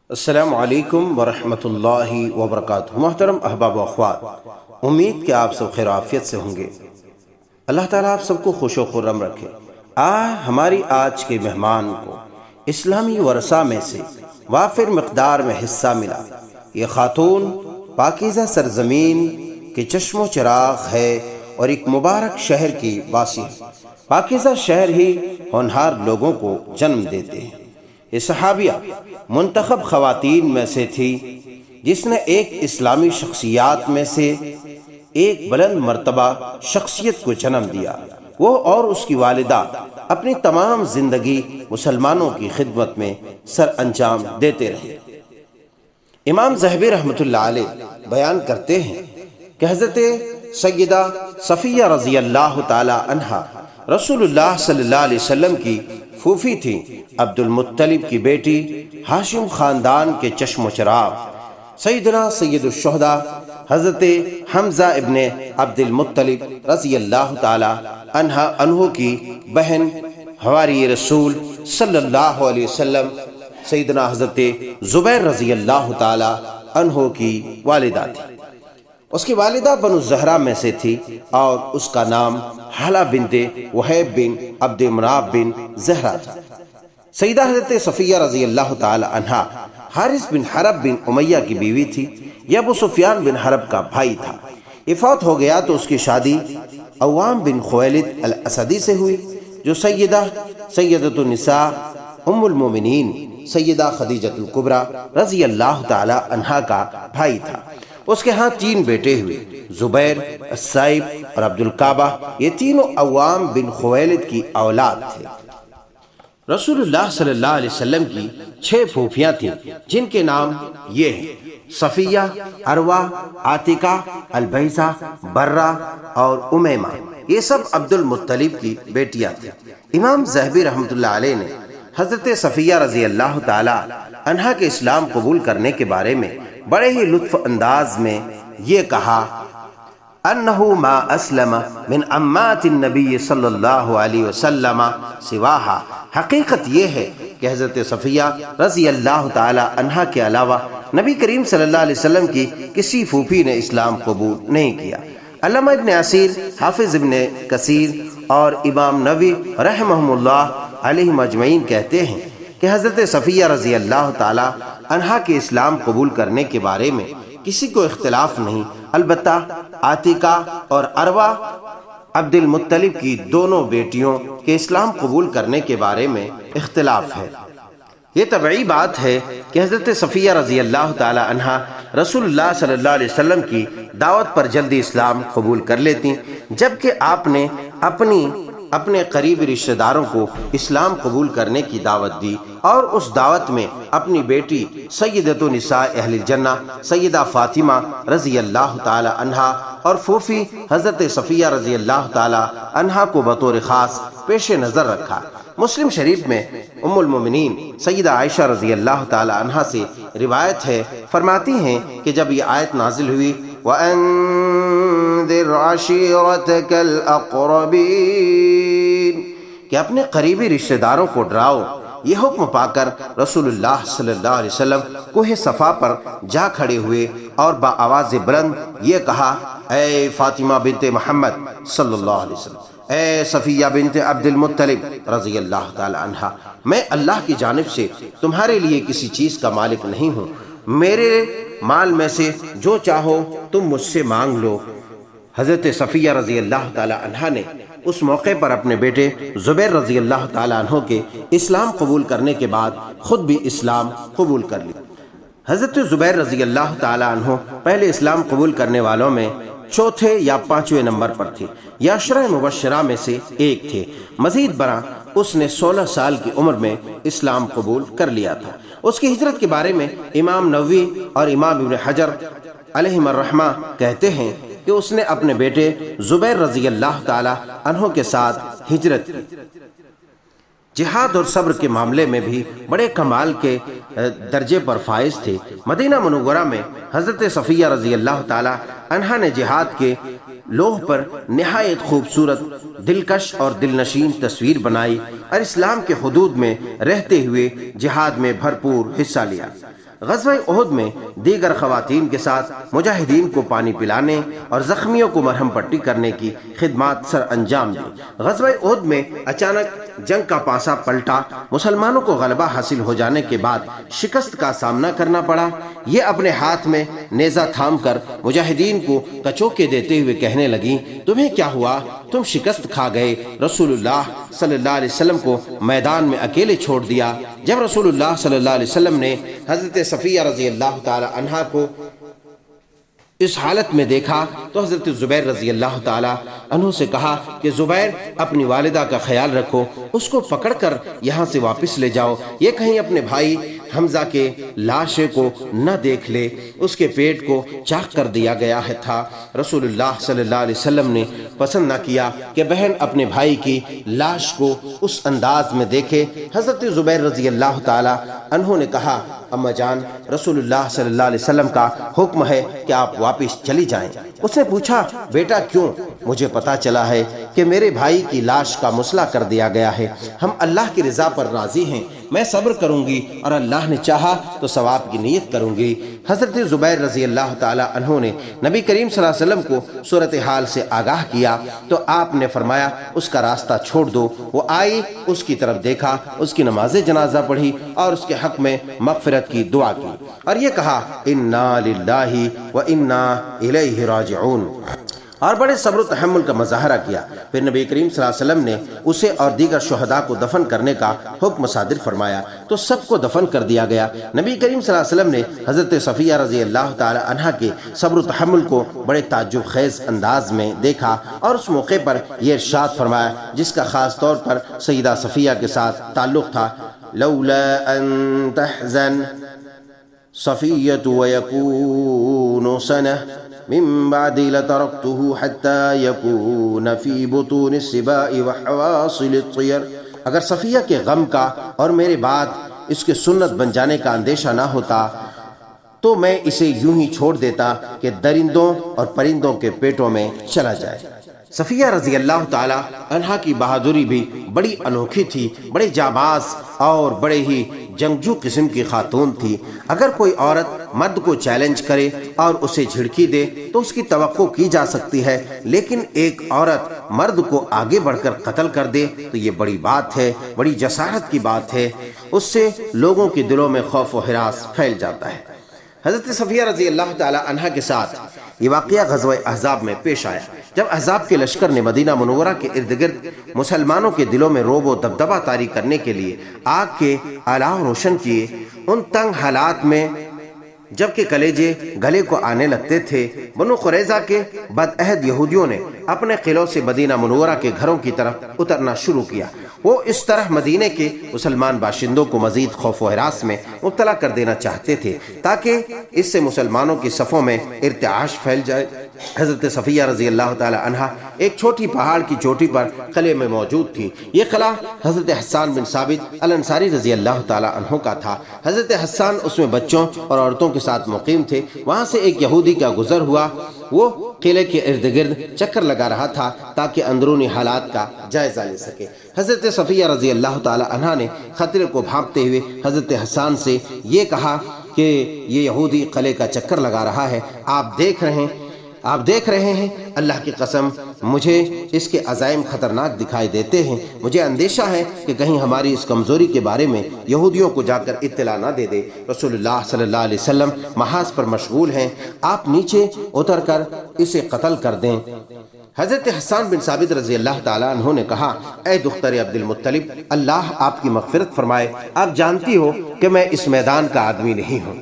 السلام علیکم ورحمۃ اللہ وبرکاتہ۔ محترم احباب و اخوات، امید کہ آپ سب خیر و عافیت سے ہوں گے۔ اللہ تعالیٰ آپ سب کو خوش و خرم رکھے۔ ہماری آج کے مہمان کو اسلامی ورثہ میں سے وافر مقدار میں حصہ ملا۔ یہ خاتون پاکیزہ سرزمین کے چشم و چراغ ہے اور ایک مبارک شہر کی واسی ہے۔ پاکیزہ شہر ہی ہونہار لوگوں کو جنم دیتے ہیں۔ یہ صحابیہ منتخب خواتین میں سے تھی جس نے ایک اسلامی شخصیات میں سے ایک بلند مرتبہ شخصیت کو جنم دیا۔ وہ اور اس کی والدہ اپنی تمام زندگی مسلمانوں کی خدمت میں سر انجام دیتے رہے۔ امام ذہبی رحمۃ اللہ علیہ بیان کرتے ہیں کہ حضرت سیدہ صفیہ رضی اللہ تعالی عنہا رسول اللہ صلی اللہ علیہ وسلم کی پھوپھی تھی۔ عبد المطلب کی بیٹی، ہاشم خاندان کے چشم و چراغ سیدنا سید الشہداء حضرت حمزہ ابن عبد المطلب رضی اللہ تعالی عنہ کی بہن، حواری رسول صلی اللہ علیہ وسلم سیدنا حضرت زبیر رضی اللہ تعالی عنہ کی والدہ تھی۔ اس کی والدہ بنو زہرہ میں سے تھی اور اس کا نام حالہ بنت وہیب بن عبد مناف بن زہرہ تھا۔ سیدہ حضرت صفیہ رضی اللہ تعالی عنہا حارث بن حرب بن امیہ کی بیوی تھی۔ یہ ابو سفیان بن حرب کا بھائی تھا۔ یہ فوت ہو گیا تو اس کی شادی عوام بن خویلد الاسدی سے ہوئی، جو سیدۃ النساء ام المومنین سیدہ خدیجہ الکبریٰ رضی اللہ تعالی عنہا کا بھائی تھا۔ اس کے ہاں 3 بیٹے ہوئے، زبیر، السائب اور عبد الکعبہ۔ یہ تینوں عوام بن خویلد کی اولاد تھے۔ رسول اللہ صلی اللہ علیہ وسلم کی 6 پھوپھیاں تھیں جن کے نام یہ ہیں: صفیہ، عروہ، عاتقہ، البیضہ، برہ اور امیمہ۔ یہ سب عبد المطلب کی بیٹیاں تھیں۔ امام ذہبی رحمۃ اللہ علیہ نے حضرت صفیہ رضی اللہ تعالی عنہا کے اسلام قبول کرنے کے بارے میں بڑے ہی لطف انداز میں یہ کہا: انہ ما اسلم من امات النبی صلی اللہ علیہ وسلم سواہا۔ حقیقت یہ ہے کہ حضرت صفیہ رضی اللہ تعالی عنہا کے علاوہ نبی کریم صلی اللہ علیہ وسلم کی کسی پھوپھی نے اسلام قبول نہیں کیا۔ علامہ ابن عثیر، حافظ ابن کثیر اور امام نووی رحمہم اللہ علیہ مجمعین کہتے ہیں کہ حضرت صفیہ رضی اللہ تعالی عنہا کے اسلام قبول کرنے کے بارے میں کسی کو اختلاف نہیں، البتہ عاتقہ اور عروہ عبد المطلب کی دونوں بیٹیوں کے اسلام قبول کرنے کے بارے میں اختلاف ہے۔ یہ طبعی بات ہے کہ حضرت صفیہ رضی اللہ تعالی عنہا رسول اللہ صلی اللہ علیہ وسلم کی دعوت پر جلدی اسلام قبول کر لیتی، جبکہ آپ نے اپنے قریبی رشتہ داروں کو اسلام قبول کرنے کی دعوت دی اور اس دعوت میں اپنی بیٹی سیدۃ نساء اہل الجنہ سیدہ فاطمہ رضی اللہ تعالی عنہا اور پھوپھی حضرت صفیہ رضی اللہ تعالی عنہا کو بطور خاص پیش نظر رکھا۔ مسلم شریف میں ام المومنین سیدہ عائشہ رضی اللہ تعالی عنہا سے روایت ہے، فرماتی ہیں کہ جب یہ آیت نازل ہوئی وَأَنذِرْ عَشِيرَتَكَ الْأَقْرَبِينَ کہ اپنے قریبی رشتہ داروں کو ڈراؤ، یہ حکم پا کر رسول اللہ صلی اللہ علیہ وسلم کوہ صفا پر جا کھڑے ہوئے اور بآواز بلند یہ کہا: اے فاطمہ بنت محمد صلی اللہ علیہ وسلم، اے صفیہ بنت عبد المطلب رضی اللہ تعالی عنہا، میں اللہ کی جانب سے تمہارے لیے کسی چیز کا مالک نہیں ہوں، میرے مال میں سے جو چاہو تم مجھ سے مانگ لو۔ حضرت صفیہ رضی اللہ تعالی عنہا نے اس موقع پر اپنے بیٹے زبیر رضی اللہ تعالی عنہ کے اسلام قبول کرنے کے بعد خود بھی اسلام قبول کر لیا۔ حضرت زبیر رضی اللہ تعالی عنہ پہلے اسلام قبول کرنے والوں میں 4 یا 5 نمبر پر تھے، یا عشرہ مبشرہ میں سے ایک تھے۔ مزید برآں اس نے 16 سال کی عمر میں اسلام قبول کر لیا تھا۔ اس کی ہجرت کے بارے میں امام نووی اور امام ابن حجر علیہم الرحمہ کہتے ہیں کہ اس نے اپنے بیٹے زبیر رضی اللہ تعالی عنہ کے ساتھ ہجرت کی۔ جہاد اور صبر کے معاملے میں بھی بڑے کمال کے درجے پر فائز تھے۔ مدینہ منورہ میں حضرت صفیہ رضی اللہ تعالی عنہا نے جہاد کے لوح پر نہایت خوبصورت، دلکش اور دلنشین تصویر بنائی اور اسلام کے حدود میں رہتے ہوئے جہاد میں بھرپور حصہ لیا۔ غزوہ احد میں دیگر خواتین کے ساتھ مجاہدین کو پانی پلانے اور زخمیوں کو مرہم پٹی کرنے کی خدمات سر انجام دی۔ غزوہ احد میں اچانک جنگ کا پانسا پلٹا، مسلمانوں کو غلبہ حاصل ہو جانے کے بعد شکست کا سامنا کرنا پڑا۔ یہ اپنے ہاتھ میں نیزہ تھام کر مجاہدین کو کچوکے دیتے ہوئے کہنے لگیں، تمہیں کیا ہوا؟ تم شکست کھا گئے۔ رسول اللہ صلی اللہ علیہ وسلم کو میدان میں اکیلے چھوڑ دیا۔ جب رسول اللہ صلی اللہ علیہ وسلم نے حضرت صفیہ رضی اللہ تعالی عنہا کو اس حالت میں دیکھا تو حضرت زبیر رضی اللہ تعالی عنہ سے کہا کہ زبیر، اپنی والدہ کا خیال رکھو، اس کو پکڑ کر یہاں سے واپس لے جاؤ، یہ کہیں اپنے بھائی حمزہ کے لاشے کو نہ دیکھ لے، اس کے پیٹ کو چاک کر دیا گیا تھا۔ رسول اللہ صلی اللہ علیہ وسلم نے پسند نہ کیا کہ بہن اپنے بھائی کی لاش کو اس انداز میں دیکھے۔ حضرت زبیر رضی اللہ تعالی عنہ نے کہا، اما جان، رسول اللہ صلی اللہ علیہ وسلم کا حکم ہے کہ آپ واپس چلی جائیں۔ اس نے پوچھا، بیٹا کیوں؟ مجھے پتا چلا ہے کہ میرے بھائی کی لاش کا مسئلہ کر دیا گیا ہے، ہم اللہ کی رضا پر راضی ہیں، میں صبر کروں گی اور اللہ نے چاہا تو ثواب کی نیت کروں گی۔ حضرت زبیر رضی اللہ تعالی عنہ نے نبی کریم صلی اللہ علیہ وسلم کو صورتحال سے آگاہ کیا تو آپ نے فرمایا، اس کا راستہ چھوڑ دو۔ وہ آئی، اس کی طرف دیکھا، اس کی نماز جنازہ پڑھی اور اس کے حق میں مغفرت کی دعا کی اور یہ کہا، انا للہ و انا الیہ راجعون، اور بڑے صبر و تحمل کا مظاہرہ کیا۔ پھر نبی کریم صلی اللہ علیہ وسلم نے اسے اور دیگر شہداء کو دفن کرنے کا حکم صادر فرمایا تو سب کو دفن کر دیا گیا۔ نبی کریم صلی اللہ علیہ وسلم نے حضرت صفیہ رضی اللہ تعالی عنہا کے صبر و تحمل کو بڑے تعجب خیز انداز میں دیکھا اور اس موقع پر یہ ارشاد فرمایا جس کا خاص طور پر سیدہ صفیہ کے ساتھ تعلق تھا، لولا ان تحزن صفیۃ ویکون سنہ من بعد لترکته حتی یکون فی بطون السباء وحواصل الطیر، اگر صفیہ کے غم کا اور میرے بعد اس کے سنت بن جانے کا اندیشہ نہ ہوتا تو میں اسے یوں ہی چھوڑ دیتا کہ درندوں اور پرندوں کے پیٹوں میں چلا جائے۔ صفیہ رضی اللہ تعالی عنہا کی بہادری بھی بڑی انوکھی تھی، بڑے جانباز اور بڑے ہی جنگجو قسم کی خاتون تھی۔ اگر کوئی عورت مرد کو چیلنج کرے اور اسے جھڑکی دے تو اس کی توقع کی جا سکتی ہے، لیکن ایک عورت مرد کو آگے بڑھ کر قتل کر دے تو یہ بڑی بات ہے، بڑی جسارت کی بات ہے، اس سے لوگوں کے دلوں میں خوف و ہراس پھیل جاتا ہے۔ حضرت صفیہ رضی اللہ تعالی عنہا کے ساتھ یہ واقعہ غزوہ احزاب میں پیش آیا، جب احزاب کے لشکر نے مدینہ منورہ کے ارد گرد مسلمانوں کے دلوں میں رعب و دبدبہ طاری کرنے کے لیے آگ کے الاؤ روشن کیے۔ ان تنگ حالات میں جبکہ کلیجے گلے کو آنے لگتے تھے، بنو قریظہ کے بدعہد یہودیوں نے اپنے قلعوں سے مدینہ منورہ کے گھروں کی طرف اترنا شروع کیا۔ وہ اس طرح مدینہ کے مسلمان باشندوں کو مزید خوف و ہراس میں مبتلا کر دینا چاہتے تھے تاکہ اس سے مسلمانوں کی صفوں میں ارتعاش پھیل جائے۔ حضرت صفیہ رضی اللہ تعالی عنہا ایک چھوٹی پہاڑ کی چوٹی پر قلعے میں موجود تھی۔ یہ قلعہ حضرت حسان بن ثابت الانصاری رضی اللہ تعالی عنہ کا تھا۔ حضرت حسان اس میں بچوں اور عورتوں کے ساتھ مقیم تھے۔ وہاں سے ایک یہودی کا گزر ہوا، وہ قلعے کے ارد گرد چکر لگا رہا تھا تاکہ اندرونی حالات کا جائزہ لے سکے۔ حضرت صفیہ رضی اللہ تعالی عنہا نے خطرے کو بھانپتے ہوئے حضرت حسان سے یہ کہا کہ یہ یہودی قلعے کا چکر لگا رہا ہے، آپ دیکھ رہے ہیں، اللہ کی قسم مجھے اس کے عزائم خطرناک دکھائی دیتے ہیں، مجھے اندیشہ ہے کہ کہیں ہماری اس کمزوری کے بارے میں یہودیوں کو جا کر اطلاع نہ دے دے۔ رسول اللہ صلی اللہ علیہ وسلم محاذ پر مشغول ہیں، آپ نیچے اتر کر اسے قتل کر دیں۔ حضرت حسان بن ثابت رضی اللہ تعالیٰ عنہ نے کہا، اے دختر عبد المطلب، اللہ آپ کی مغفرت فرمائے، آپ جانتی ہو کہ میں اس میدان کا آدمی نہیں ہوں۔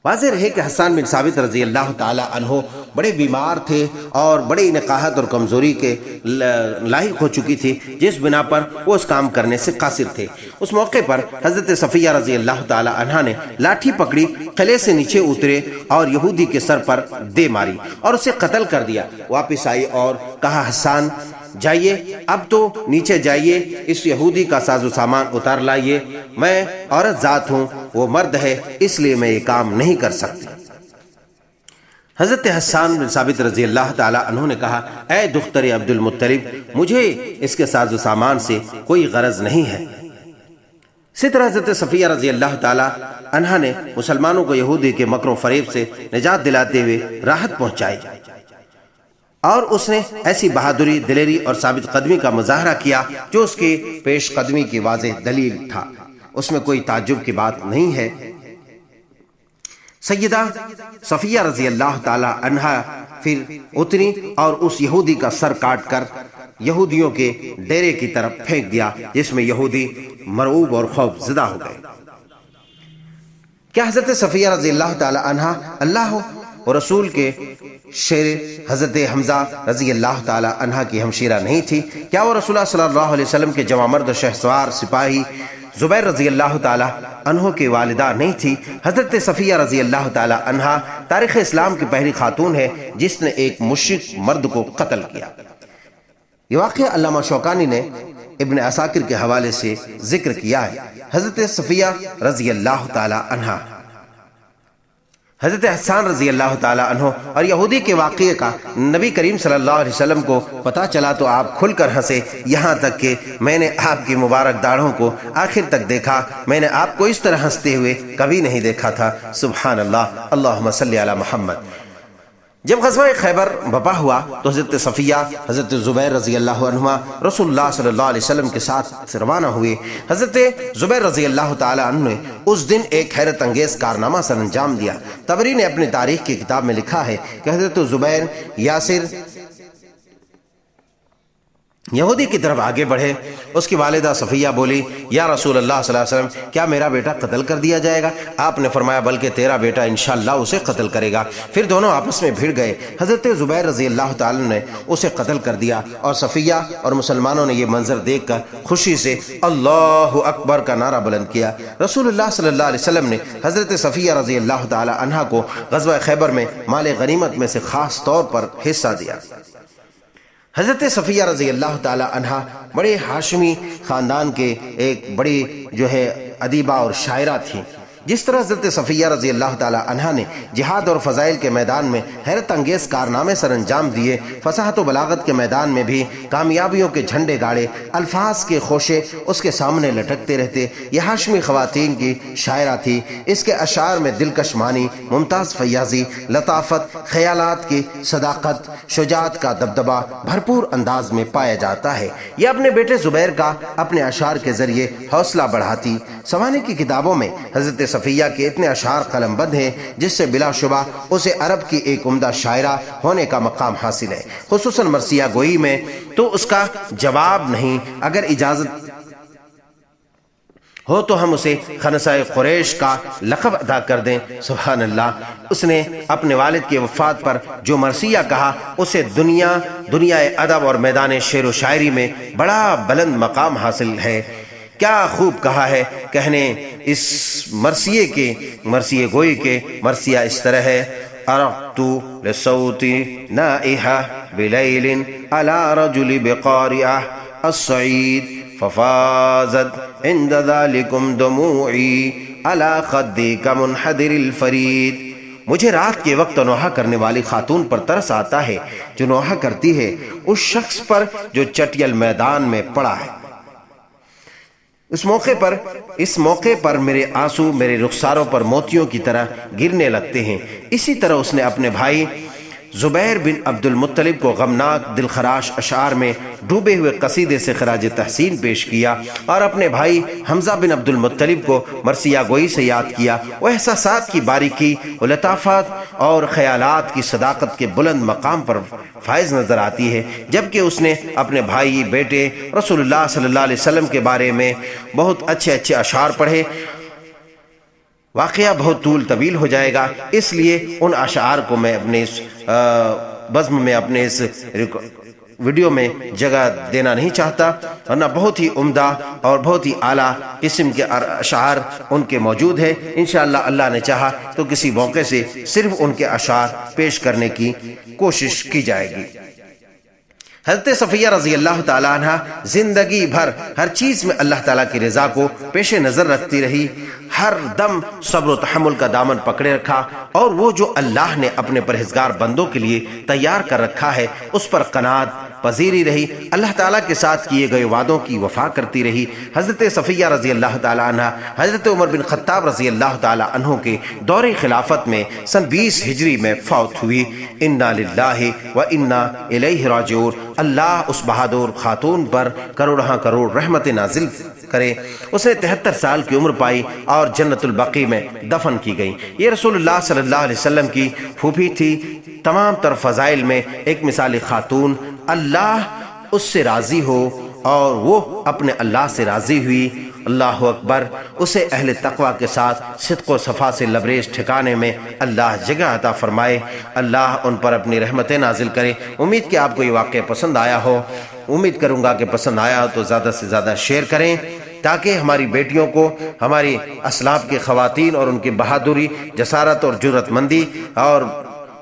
واضح رہے کہ حسان بن ثابت رضی اللہ تعالیٰ عنہ بڑے بیمار تھے اور بڑی نقاہت اور کمزوری کے لاحق ہو چکی تھی، جس بنا پر وہ اس کام کرنے سے قاصر تھے۔ اس موقع پر حضرت صفیہ رضی اللہ تعالیٰ عنہا نے لاٹھی پکڑی، قلعے سے نیچے اترے اور یہودی کے سر پر دے ماری اور اسے قتل کر دیا۔ واپس آئی اور کہا، حسان جائیے، اب تو نیچے جائیے، اس یہودی کا ساز و سامان اتار لائیے، میں عورت ذات ہوں، وہ مرد ہے، اس لیے میں یہ کام نہیں کر سکتی۔ حضرت حسان بن ثابت رضی اللہ تعالی عنہ نے کہا، اے دختر عبد المطلب، مجھے اس کے ساز و سامان سے کوئی غرض نہیں ہے۔ اسی طرح حضرت صفیہ رضی اللہ تعالی عنہا نے مسلمانوں کو یہودی کے مکر و فریب سے نجات دلاتے ہوئے راحت پہنچائی، اور اس نے ایسی بہادری، دلیری اور ثابت قدمی کا مظاہرہ کیا جو اس کی پیش قدمی کی واضح دلیل تھا۔ اس میں کوئی تعجب کی بات نہیں ہے۔ سیدہ صفیہ رضی اللہ تعالی عنہا پھر اتری اور اس یہودی کا سر کاٹ کر یہودیوں کے ڈیرے کی طرف پھینک دیا، جس میں یہودی مرعوب اور خوف زدہ ہو گئے۔ کیا حضرت صفیہ رضی اللہ تعالی عنہا اللہ اور رسول کے شیر حضرت حمزہ رضی اللہ تعالی عنہ کی ہمشیرہ نہیں تھی؟ کیا وہ رسول اللہ صلی اللہ علیہ وسلم کے جوان مرد شہسوار سپاہی زبیر رضی اللہ تعالی عنہ کی والدہ نہیں تھی؟ حضرت صفیہ رضی اللہ تعالی عنہ تاریخ اسلام کی پہلی خاتون ہے جس نے ایک مشرک مرد کو قتل کیا۔ یہ واقعہ علامہ شوکانی نے ابن عساکر کے حوالے سے ذکر کیا ہے۔ حضرت صفیہ رضی اللہ تعالی عنہ، حضرت حسان رضی اللہ تعالی عنہ اور یہودی کے واقعے کا نبی کریم صلی اللہ علیہ وسلم کو پتہ چلا تو آپ کھل کر ہنسے، یہاں تک کہ میں نے آپ کی مبارک داڑھوں کو آخر تک دیکھا، میں نے آپ کو اس طرح ہنستے ہوئے کبھی نہیں دیکھا تھا۔ سبحان اللہ، اللہم صلی علی محمد۔ جب غزوہ خیبر بپا ہوا تو حضرت صفیہ، حضرت زبیر رضی اللہ عنہما رسول اللہ صلی اللہ علیہ وسلم کے ساتھ روانہ ہوئے۔ حضرت زبیر رضی اللہ تعالی عنہ نے اس دن ایک حیرت انگیز کارنامہ سر انجام دیا۔ طبری نے اپنی تاریخ کی کتاب میں لکھا ہے کہ حضرت زبیر یاسر یہودی کی طرف آگے بڑھے۔ اس کی والدہ صفیہ بولی، یا رسول اللہ صلی اللہ علیہ وسلم، کیا میرا بیٹا قتل کر دیا جائے گا؟ آپ نے فرمایا، بلکہ تیرا بیٹا انشاءاللہ اسے قتل کرے گا۔ پھر دونوں آپس میں بھیڑ گئے۔ حضرت زبیر رضی اللہ تعالی نے اسے قتل کر دیا، اور صفیہ اور مسلمانوں نے یہ منظر دیکھ کر خوشی سے اللہ اکبر کا نعرہ بلند کیا۔ رسول اللہ صلی اللہ علیہ وسلم نے حضرت صفیہ رضی اللہ تعالی عنہا کو غزوہ خیبر میں مال غنیمت میں سے خاص طور پر حصہ دیا۔ حضرت صفیہ رضی اللہ تعالی عنہا بڑے ہاشمی خاندان کے ایک بڑی ادیبہ اور شاعرہ تھیں۔ جس طرح حضرت صفیہ رضی اللہ تعالی عنہا نے جہاد اور فضائل کے میدان میں حیرت انگیز کارنامے سر انجام دیے، فصاحت و بلاغت کے میدان میں بھی کامیابیوں کے جھنڈے گاڑے، الفاظ کے خوشے اس کے سامنے لٹکتے رہتے۔ یہ ہاشمی خواتین کی شاعرہ تھی۔ اس کے اشعار میں دلکش معنی، ممتاز فیاضی، لطافت، خیالات کی صداقت، شجاعت کا دبدبہ بھرپور انداز میں پایا جاتا ہے۔ یہ اپنے بیٹے زبیر کا اپنے اشعار کے ذریعے حوصلہ بڑھاتی۔ سوانے کی کتابوں میں حضرت صفیہ کے اتنے اشعار قلم بند ہیں جس سے بلا شبہ اسے عرب کی ایک عمدہ شاعرہ ہونے کا مقام حاصل ہے، خصوصاً مرثیہ گوئی میں تو اس کا جواب نہیں۔ اگر اجازت ہو تو ہم اسے خنسہ قریش کا لقب ادا کر دیں۔ سبحان اللہ، اس نے اپنے والد کی وفات پر جو مرثیہ کہا اسے دنیا ادب اور میدان شعر و شاعری میں بڑا بلند مقام حاصل ہے۔ کیا خوب کہا ہے کہنے اس مرثیے گوئی کے مرثیہ اس طرح ہے: ارقت لصوتی نائحہ بلیل علی رجل بقارعہ الصعید ففازت عند ذالکم دموعی علی خدی کا منحدر الفرید۔ مجھے رات کے وقت نوحہ کرنے والی خاتون پر ترس آتا ہے جو نوحہ کرتی ہے اس شخص پر جو چٹیل میدان میں پڑا ہے۔ اس موقع پر میرے آنسو میرے رخساروں پر موتیوں کی طرح گرنے لگتے ہیں۔ اسی طرح اس نے اپنے بھائی زبیر بن عبد المطلب کو غمناک دلخراش اشعار میں ڈوبے ہوئے قصیدے سے خراج تحسین پیش کیا، اور اپنے بھائی حمزہ بن عبد المطلب کو مرثیہ گوئی سے یاد کیا۔ وہ احساسات کی باریکی، لطافت اور خیالات کی صداقت کے بلند مقام پر فائز نظر آتی ہے، جبکہ اس نے اپنے بھائی بیٹے رسول اللہ صلی اللہ علیہ وسلم کے بارے میں بہت اچھے اشعار پڑھے۔ واقعہ بہت طویل ہو جائے گا، اس لیے ان اشعار کو میں اپنے اس بزم میں اپنے اس ویڈیو میں جگہ دینا نہیں چاہتا، ورنہ بہت ہی عمدہ اور بہت ہی اعلیٰ قسم کے اشعار ان کے موجود ہیں۔ انشاءاللہ اللہ نے چاہا تو کسی موقع سے صرف ان کے اشعار پیش کرنے کی کوشش کی جائے گی۔ حضرت صفیہ رضی اللہ تعالیٰ عنہ زندگی بھر ہر چیز میں اللہ تعالیٰ کی رضا کو پیش نظر رکھتی رہی۔ ہر دم صبر و تحمل کا دامن پکڑے رکھا، اور وہ جو اللہ نے اپنے پرہیزگار بندوں کے لیے تیار کر رکھا ہے اس پر قناعت پذیری رہی، اللہ تعالیٰ کے ساتھ کیے گئے وعدوں کی وفا کرتی رہی۔ حضرت صفیہ رضی اللہ تعالیٰ عنہ حضرت عمر بن خطاب رضی اللہ تعالیٰ عنہ کے دور خلافت میں سن 20 ہجری میں فوت ہوئی۔ انا للہ و انا الیہ راجعون۔ اللہ اس بہادر خاتون پر کروڑہاں کروڑ رحمت نازل کرے۔ اس نے 73 سال کی عمر پائی اور جنت البقیع میں دفن کی گئی۔ یہ رسول اللہ صلی اللہ علیہ وسلم کی پھوپھی تھی۔ تمام تر فضائل میں ایک مثالی خاتون، اللہ اس سے راضی ہو اور وہ اپنے اللہ سے راضی ہوئی۔ اللہ اکبر۔ اسے اہل تقوی کے ساتھ صدق و صفا سے لبریز ٹھکانے میں اللہ جگہ عطا فرمائے۔ اللہ ان پر اپنی رحمتیں نازل کرے۔ امید کہ آپ کو یہ واقعہ پسند آیا ہو، امید کروں گا کہ پسند آیا ہو تو زیادہ سے زیادہ شیئر کریں، تاکہ ہماری بیٹیوں کو، ہماری اسلاف کی خواتین اور ان کی بہادری، جسارت اور جرأت مندی اور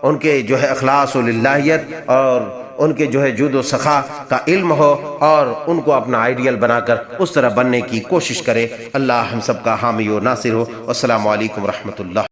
ان کے اخلاص و للہیت اور ان کے جود و سخا کا علم ہو، اور ان کو اپنا آئیڈیل بنا کر اس طرح بننے کی کوشش کرے۔ اللہ ہم سب کا حامی و ناصر ہو۔ السلام علیکم ورحمۃ اللہ۔